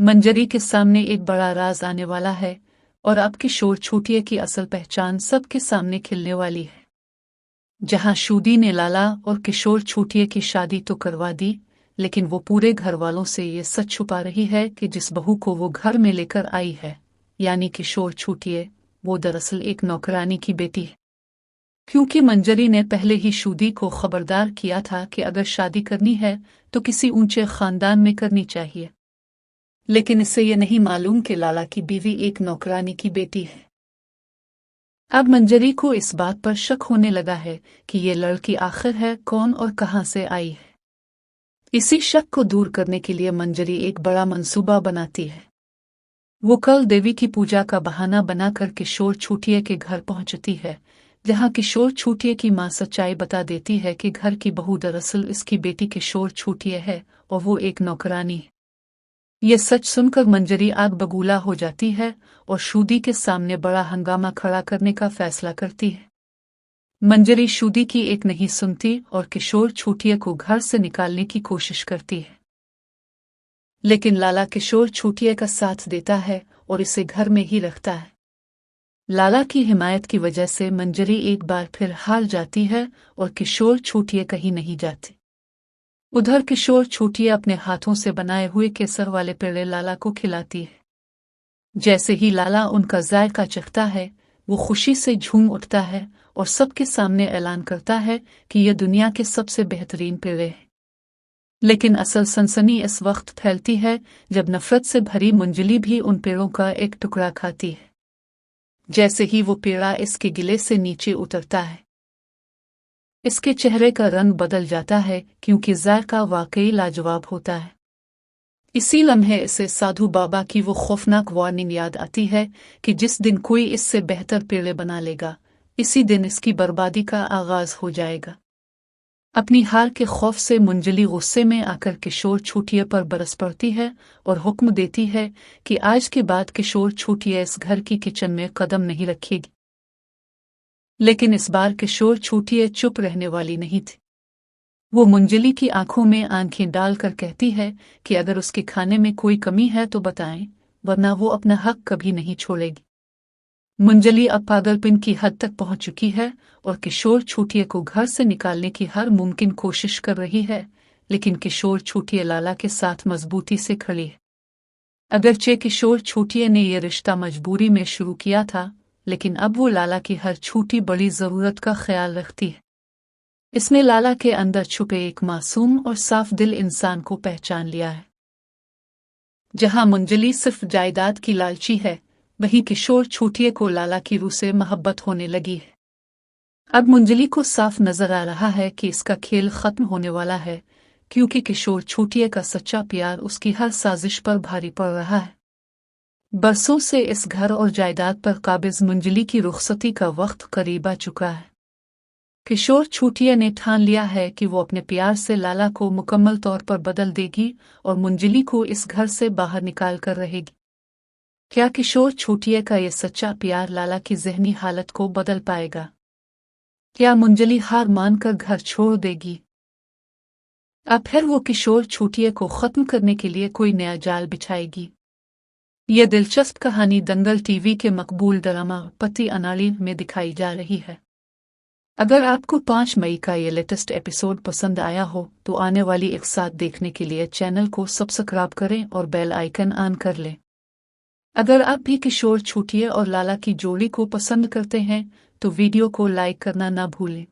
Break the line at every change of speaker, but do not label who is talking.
मंजरी के सामने एक बड़ा राज आने वाला है और अब किशोर छूटिया की असल पहचान सबके सामने खिलने वाली है। जहां शूदी ने लाला और किशोर छूटिया की शादी तो करवा दी, लेकिन वो पूरे घर वालों से ये सच छुपा रही है कि जिस बहू को वो घर में लेकर आई है, यानी किशोर छूटिया, वो दरअसल एक नौकरानी की बेटी है। क्योंकि मंजरी ने पहले ही शूदी को खबरदार किया था कि अगर शादी करनी है तो किसी ऊंचे खानदान में करनी चाहिए, लेकिन इससे ये नहीं मालूम कि लाला की बीवी एक नौकरानी की बेटी है। अब मंजरी को इस बात पर शक होने लगा है कि ये लड़की आखिर है कौन और कहां से आई है। इसी शक को दूर करने के लिए मंजरी एक बड़ा मंसूबा बनाती है। वो कल देवी की पूजा का बहाना बनाकर किशोर छूटिया के घर पहुंचती है, जहां किशोर छूटिया की मां सच्चाई बता देती है कि घर की बहू दरअसल इसकी बेटी किशोर छूटिया है और वो एक नौकरानी है। ये सच सुनकर मंजरी आग बबूला हो जाती है और शूदी के सामने बड़ा हंगामा खड़ा करने का फैसला करती है। मंजरी शूदी की एक नहीं सुनती और किशोर छूटिया को घर से निकालने की कोशिश करती है, लेकिन लाला किशोर छूटिया का साथ देता है और इसे घर में ही रखता है। लाला की हिमायत की वजह से मंजरी एक बार फिर हार जाती है और किशोर छूटिया कहीं नहीं जाती। उधर किशोर छूटिया अपने हाथों से बनाए हुए केसर वाले पेड़े लाला को खिलाती है। जैसे ही लाला उनका जायका चखता है, वो खुशी से झूम उठता है और सबके सामने ऐलान करता है कि यह दुनिया के सबसे बेहतरीन पेड़े हैं। लेकिन असल सनसनी इस वक्त फैलती है जब नफरत से भरी मंजली भी उन पेड़ों का एक टुकड़ा खाती है। जैसे ही वो पेड़ा इसके गिले से नीचे उतरता है, इसके चेहरे का रंग बदल जाता है क्योंकि जायका वाकई लाजवाब होता है। इसी लम्हे इसे साधु बाबा की वो खौफनाक वार्निंग याद आती है कि जिस दिन कोई इससे बेहतर पेड़े बना लेगा, इसी दिन इसकी बर्बादी का आगाज हो जाएगा। अपनी हार के खौफ से मंजली गुस्से में आकर किशोर छूटिया पर बरस पड़ती है और हुक्म देती है कि आज के बाद किशोर छूटिया इस घर की किचन में कदम नहीं रखेगी। लेकिन इस बार किशोर छूटिया चुप रहने वाली नहीं थी। वो मंजली की आंखों में आंखें डालकर कहती है कि अगर उसके खाने में कोई कमी है तो बताएं, वरना वो अपना हक कभी नहीं छोड़ेगी। मंजली अब पागलपन की हद तक पहुंच चुकी है और किशोर छूटिया को घर से निकालने की हर मुमकिन कोशिश कर रही है, लेकिन किशोर छूटिया लाला के साथ मजबूती से खड़ी है। अगरचे किशोर छूटिया ने यह रिश्ता मजबूरी में शुरू किया था, लेकिन अब वो लाला की हर छोटी बड़ी जरूरत का ख्याल रखती है। इसने लाला के अंदर छुपे एक मासूम और साफ दिल इंसान को पहचान लिया है। जहां मंजली सिर्फ जायदाद की लालची है, वहीं किशोर छूटिया को लाला की रूह से मोहब्बत होने लगी है। अब मंजली को साफ नजर आ रहा है कि इसका खेल खत्म होने वाला है, क्योंकि किशोर छूटिया का सच्चा प्यार उसकी हर साजिश पर भारी पड़ रहा है। बरसों से इस घर और जायदाद पर काबिज मंजली की रुखसती का वक्त करीब आ चुका है। किशोर छूटिया ने ठान लिया है कि वो अपने प्यार से लाला को मुकम्मल तौर पर बदल देगी और मंजली को इस घर से बाहर निकाल कर रहेगी। क्या किशोर छूटिया का ये सच्चा प्यार लाला की ज़हनी हालत को बदल पाएगा? क्या मंजली हार मानकर घर छोड़ देगी? अब फिर वो किशोर छूटिया को खत्म करने के लिए कोई नया जाल बिछाएगी? यह दिलचस्प कहानी दंगल टीवी के मकबूल ड्रामा पति अनाड़ी में दिखाई जा रही है। अगर आपको 5 मई का ये लेटेस्ट एपिसोड पसंद आया हो तो आने वाली एक साथ देखने के लिए चैनल को सब्सक्राइब करें और बेल आइकन ऑन कर लें। अगर आप भी किशोर छूटिया और लाला की जोड़ी को पसंद करते हैं तो वीडियो को लाइक करना ना भूलें।